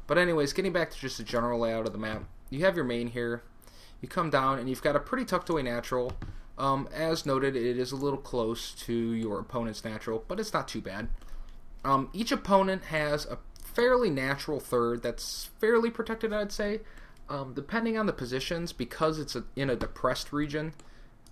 But anyways, getting back to just the general layout of the map, you have your main here. You come down and you've got a pretty tucked away natural. As noted, it is a little close to your opponent's natural, but it's not too bad. Each opponent has a fairly natural third that's fairly protected, I'd say. Depending on the positions, because it's in a depressed region,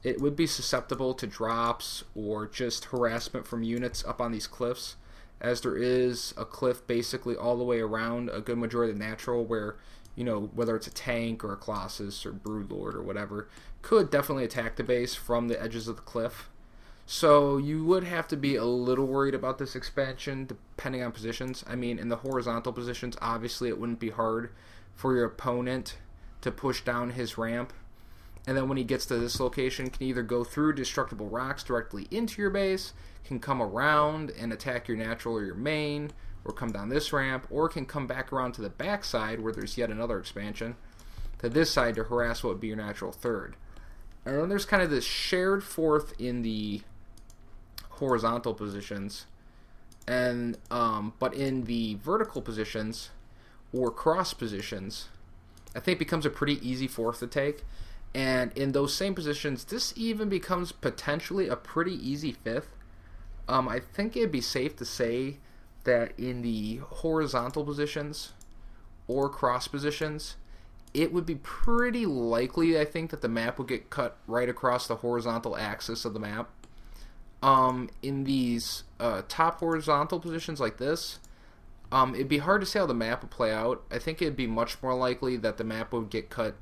it would be susceptible to drops or just harassment from units up on these cliffs, as there is a cliff basically all the way around a good majority of the natural where, you know, whether it's a tank or a Colossus or Broodlord or whatever, could definitely attack the base from the edges of the cliff. So you would have to be a little worried about this expansion depending on positions. I mean, in the horizontal positions, obviously it wouldn't be hard for your opponent to push down his ramp. And then when he gets to this location, can either go through destructible rocks directly into your base, can come around and attack your natural or your main, or come down this ramp, or can come back around to the back side where there's yet another expansion, to this side to harass what would be your natural third. And then there's kind of this shared fourth in the horizontal positions, and but in the vertical positions or cross positions, I think becomes a pretty easy fourth to take. And in those same positions, this even becomes potentially a pretty easy fifth. I think it'd be safe to say that in the horizontal positions or cross positions, it would be pretty likely, I think, that the map would get cut right across the horizontal axis of the map. In these top horizontal positions like this, it'd be hard to say how the map would play out. I think it'd be much more likely that the map would get cut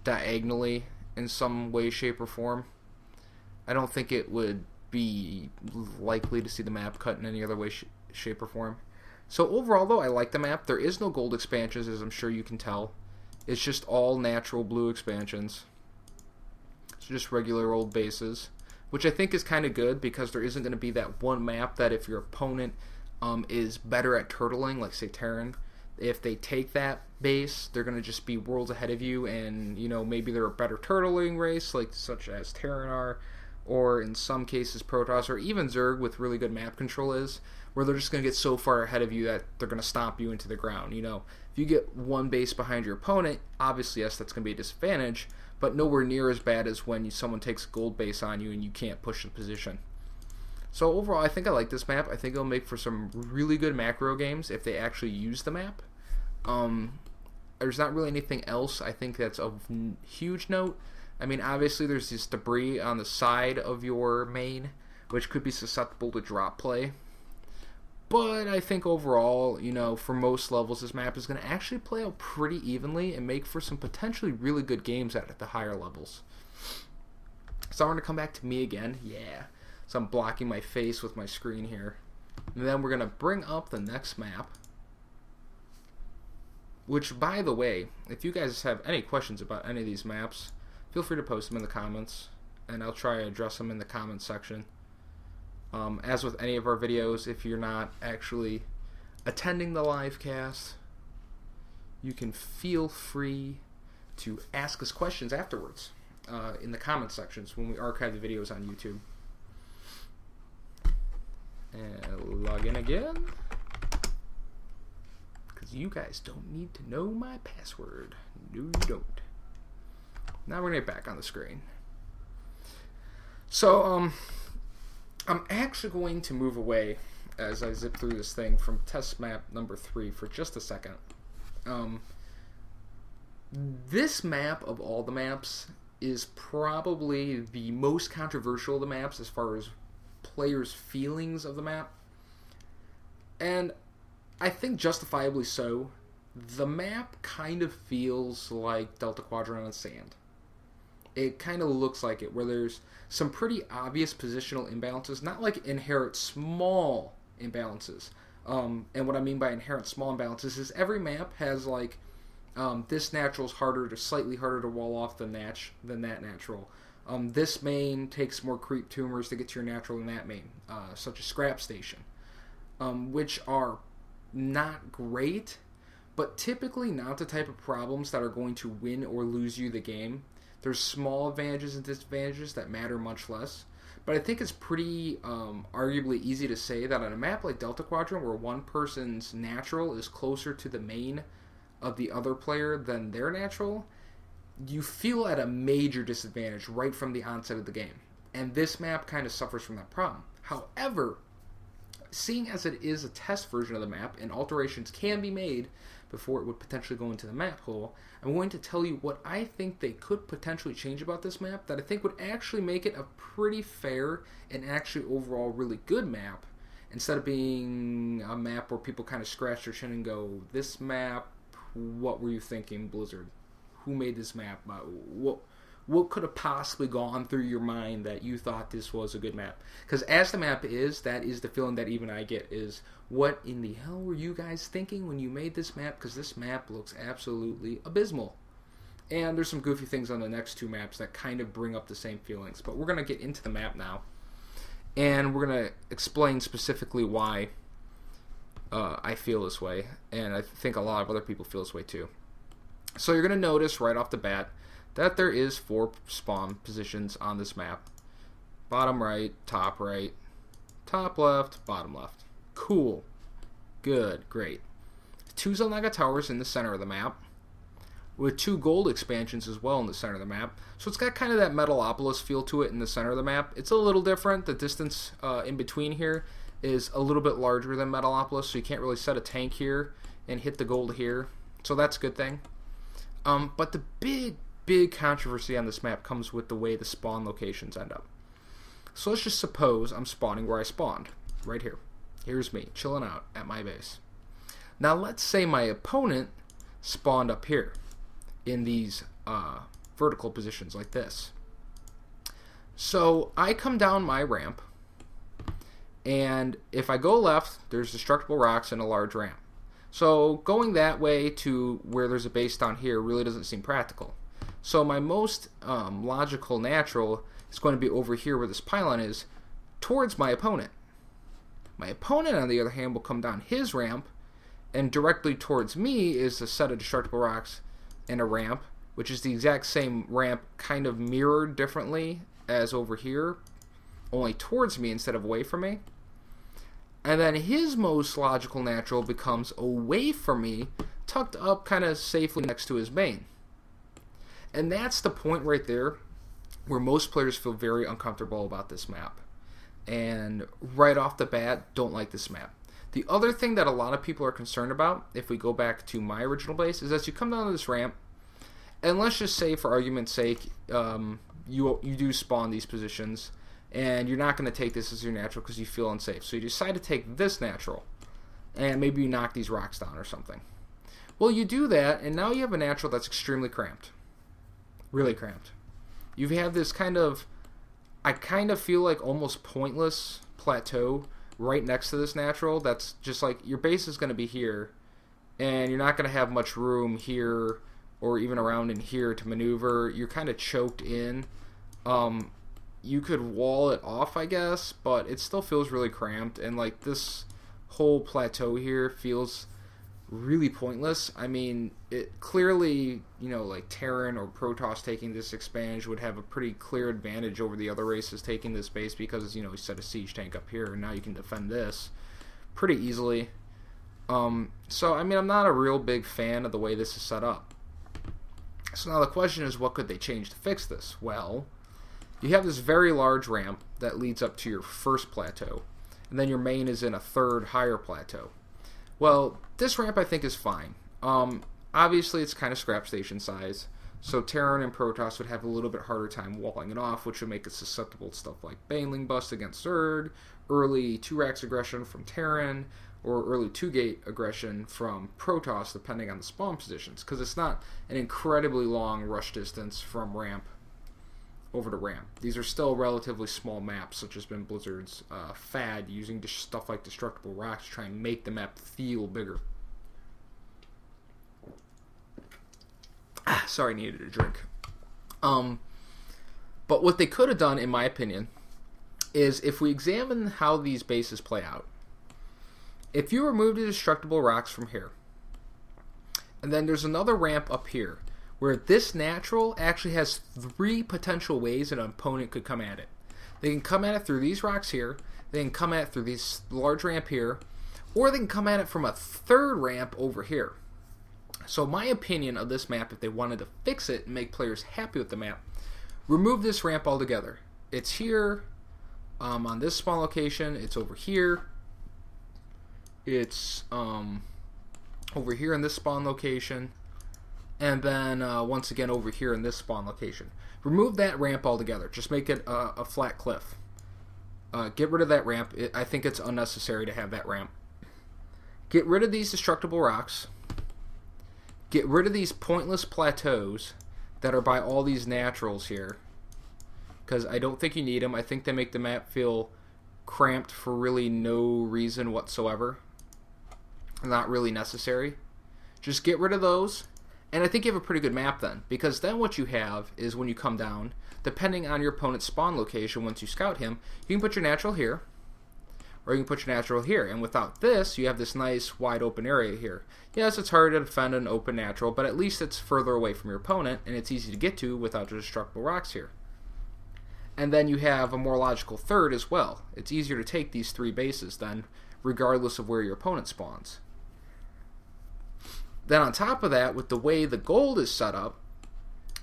diagonally in some way, shape, or form. I don't think it would be likely to see the map cut in any other way, shape, or form. So overall, though, I like the map. There is no gold expansions, as I'm sure you can tell. It's just all natural blue expansions. It's just regular old bases, which I think is kind of good because there isn't going to be that one map that if your opponent is better at turtling, like say Terran, if they take that base, they're going to just be worlds ahead of you, and you know, maybe they're a better turtling race, like such as Terran are, or in some cases Protoss, or even Zerg with really good map control is, where they're just going to get so far ahead of you that they're going to stomp you into the ground. You know, if you get one base behind your opponent, obviously yes, that's going to be a disadvantage, but nowhere near as bad as when someone takes a gold base on you and you can't push the position. So overall, I think I like this map. I think it'll make for some really good macro games if they actually use the map. There's not really anything else I think that's of huge note. I mean, obviously there's this debris on the side of your main, which could be susceptible to drop play. But I think overall, you know, for most levels, this map is going to actually play out pretty evenly and make for some potentially really good games at the higher levels. So I'm going to come back to me again. Yeah. So I'm blocking my face with my screen here. And then we're going to bring up the next map. Which, by the way, if you guys have any questions about any of these maps, feel free to post them in the comments, and I'll try to address them in the comments section. As with any of our videos, if you're not actually attending the live cast, you can feel free to ask us questions afterwards in the comments sections when we archive the videos on YouTube. And log in again, because you guys don't need to know my password. No, you don't. Now we're going to get back on the screen. So, I'm actually going to move away as I zip through this thing from test map number 3 for just a second. This map of all the maps is probably the most controversial of the maps as far as players' feelings of the map. And I think justifiably so. The map kind of feels like Delta Quadrant on sand. It kind of looks like it, where there's some pretty obvious positional imbalances, not like inherent small imbalances. And what I mean by inherent small imbalances is every map has like this natural is slightly harder to wall off than that natural. This main takes more creep tumors to get to your natural than that main, such as Scrap Station, which are not great, but typically not the type of problems that are going to win or lose you the game. There's small advantages and disadvantages that matter much less. But I think it's pretty arguably easy to say that on a map like Delta Quadrant, where one person's natural is closer to the main of the other player than their natural, you feel at a major disadvantage right from the onset of the game. And this map kind of suffers from that problem. However, seeing as it is a test version of the map and alterations can be made before it would potentially go into the map hole, I'm going to tell you what I think they could potentially change about this map that I think would actually make it a pretty fair and actually overall really good map, instead of being a map where people kind of scratch their chin and go, this map, what were you thinking, Blizzard? Who made this map? What could have possibly gone through your mind that you thought this was a good map? Because as the map is, that is the feeling that even I get, is what in the hell were you guys thinking when you made this map? Because this map looks absolutely abysmal. And there's some goofy things on the next two maps that kind of bring up the same feelings. But we're going to get into the map now. And we're going to explain specifically why I feel this way. And I think a lot of other people feel this way too. So you're going to notice right off the bat that there is 4 spawn positions on this map. Bottom right, top left, bottom left. Cool. Good, great. 2 Xel'Naga towers in the center of the map, with 2 gold expansions as well in the center of the map. So it's got kind of that Metalopolis feel to it in the center of the map. It's a little different. The distance in between here is a little bit larger than Metalopolis, so you can't really set a tank here and hit the gold here. So that's a good thing. But the big controversy on this map comes with the way the spawn locations end up. So let's just suppose I'm spawning where I spawned, right here. Here's me, chilling out at my base. Now let's say my opponent spawned up here in these vertical positions like this. So I come down my ramp, and if I go left, there's destructible rocks and a large ramp. So going that way to where there's a base down here really doesn't seem practical. So my most logical natural is going to be over here where this pylon is, towards my opponent. My opponent, on the other hand, will come down his ramp, and directly towards me is a set of destructible rocks and a ramp, which is the exact same ramp, kind of mirrored differently as over here, only towards me instead of away from me. And then his most logical natural becomes away from me, tucked up kind of safely next to his main. And that's the point right there where most players feel very uncomfortable about this map. And right off the bat, don't like this map. The other thing that a lot of people are concerned about, if we go back to my original base, is as you come down to this ramp, and let's just say for argument's sake, you do spawn these positions, and you're not going to take this as your natural because you feel unsafe. So you decide to take this natural, and maybe you knock these rocks down or something. Well, you do that, and now you have a natural that's extremely cramped. Really cramped. You have this kind of, I kind of feel like almost pointless plateau right next to this natural that's just like, your base is going to be here, and you're not going to have much room here or even around in here to maneuver. You're kind of choked in. You could wall it off, I guess, but it still feels really cramped, and like this whole plateau here feels really pointless. I mean, it clearly, you know, like Terran or Protoss taking this expansion would have a pretty clear advantage over the other races taking this base because, you know, you set a siege tank up here and now you can defend this pretty easily. So, I mean, I'm not a real big fan of the way this is set up. So now the question is, what could they change to fix this? Well, you have this very large ramp that leads up to your first plateau, and then your main is in a third higher plateau. Well, this ramp I think is fine. Obviously it's kind of scrap station size, so Terran and Protoss would have a little bit harder time walling it off, which would make it susceptible to stuff like Baneling Bust against Zerg, early 2-Rax aggression from Terran, or early 2-Gate aggression from Protoss, depending on the spawn positions, because it's not an incredibly long rush distance from ramp over to ramp. These are still relatively small maps, such as been Blizzard's fad, using stuff like destructible rocks to try and make the map feel bigger. Sorry, I needed a drink. But what they could have done, in my opinion, is if we examine how these bases play out, if you remove the destructible rocks from here, and then there's another ramp up here, where this natural actually has 3 potential ways an opponent could come at it. They can come at it through these rocks here, they can come at it through this large ramp here, or they can come at it from a third ramp over here. So my opinion of this map, if they wanted to fix it and make players happy with the map, remove this ramp altogether. It's here on this spawn location. It's over here. It's over here in this spawn location. And then once again over here in this spawn location. Remove that ramp altogether. Just make it a flat cliff. Get rid of that ramp. I think it's unnecessary to have that ramp. Get rid of these destructible rocks. Get rid of these pointless plateaus that are by all these naturals here, because I don't think you need them. I think they make the map feel cramped for really no reason whatsoever. Not really necessary. Just get rid of those, and I think you have a pretty good map then, because then what you have is when you come down, depending on your opponent's spawn location, once you scout him, you can put your natural here, or you can put your natural here. And without this, you have this nice wide open area here. Yes, it's hard to defend an open natural, but at least it's further away from your opponent, and it's easy to get to without the destructible rocks here. And then you have a more logical third as well. It's easier to take these 3 bases then, regardless of where your opponent spawns. Then on top of that, with the way the gold is set up,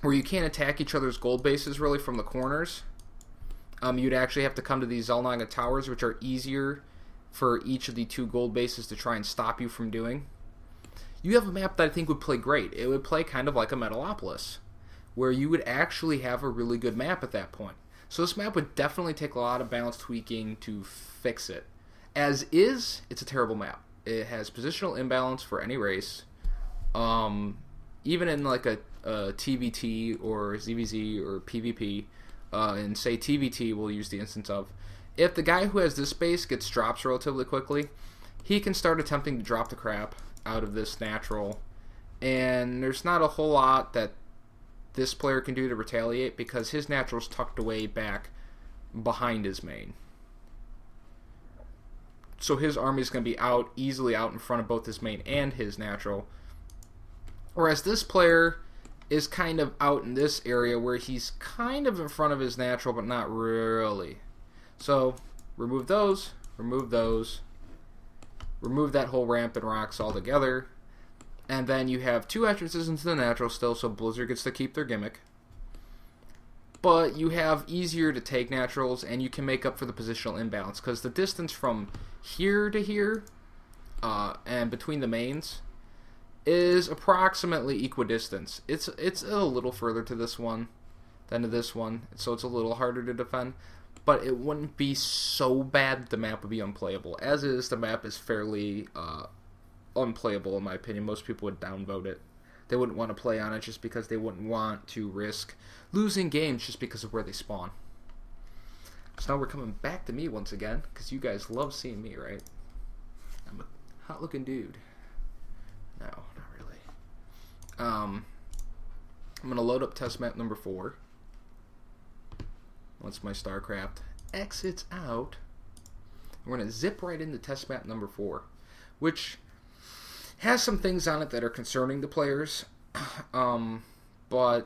where you can't attack each other's gold bases really from the corners, you'd actually have to come to these Xel'Naga towers, which are easier for each of the 2 gold bases to try and stop you from doing. You have a map that I think would play great. It would play kind of like a Metalopolis, where you would actually have a really good map at that point. So this map would definitely take a lot of balance tweaking to fix it. As is, it's a terrible map. It has positional imbalance for any race. Even in like a TVT or ZVZ or PvP, and say TVT we'll use the instance of, if the guy who has this base gets drops relatively quickly, he can start attempting to drop the crap out of this natural, and there's not a whole lot that this player can do to retaliate because his natural's tucked away back behind his main. So his army is going to be easily out in front of both his main and his natural. Whereas this player is kind of out in this area where he's kind of in front of his natural, but not really. So remove those, remove those, remove that whole ramp and rocks altogether, and then you have 2 entrances into the natural still, so Blizzard gets to keep their gimmick. But you have easier to take naturals, and you can make up for the positional imbalance, because the distance from here to here, and between the mains, is approximately equidistance. It's a little further to this one than to this one, so it's a little harder to defend, but it wouldn't be so bad that the map would be unplayable. As is, the map is fairly unplayable in my opinion. Most people would downvote it. They wouldn't want to play on it just because they wouldn't want to risk losing games just because of where they spawn. So now we're coming back to me once again, because you guys love seeing me, right? I'm a hot looking dude. No, not really. I'm going to load up test map number 4. Once my StarCraft exits out, we're going to zip right into test map number 4, which has some things on it that are concerning the players, but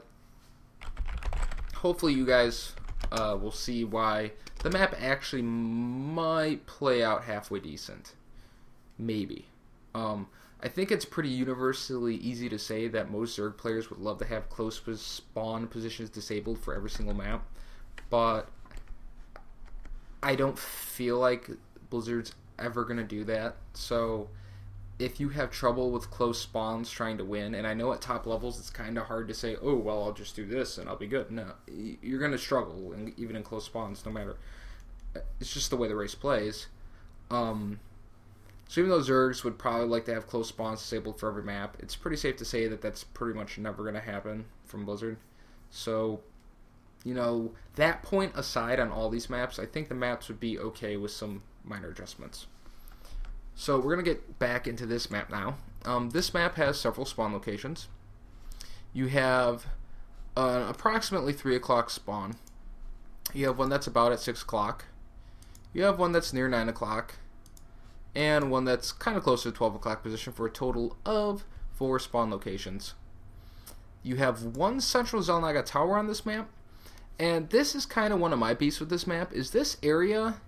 hopefully you guys will see why the map actually might play out halfway decent. Maybe. I think it's pretty universally easy to say that most Zerg players would love to have close spawn positions disabled for every single map, but I don't feel like Blizzard's ever going to do that. So if you have trouble with close spawns trying to win, and I know at top levels it's kind of hard to say, oh, well, I'll just do this and I'll be good. No, you're going to struggle, even in close spawns, no matter. It's just the way the race plays. So even though Zergs would probably like to have close spawns disabled for every map, it's pretty safe to say that that's pretty much never going to happen from Blizzard. So, you know, that point aside on all these maps, I think the maps would be okay with some minor adjustments. So we're going to get back into this map now. This map has several spawn locations. You have approximately 3 o'clock spawn. You have one that's about at 6 o'clock. You have one that's near 9 o'clock. And one that's kind of close to the 12 o'clock position, for a total of 4 spawn locations. You have one central Xel'Naga tower on this map, and this is kind of one of my beefs with this map, is this area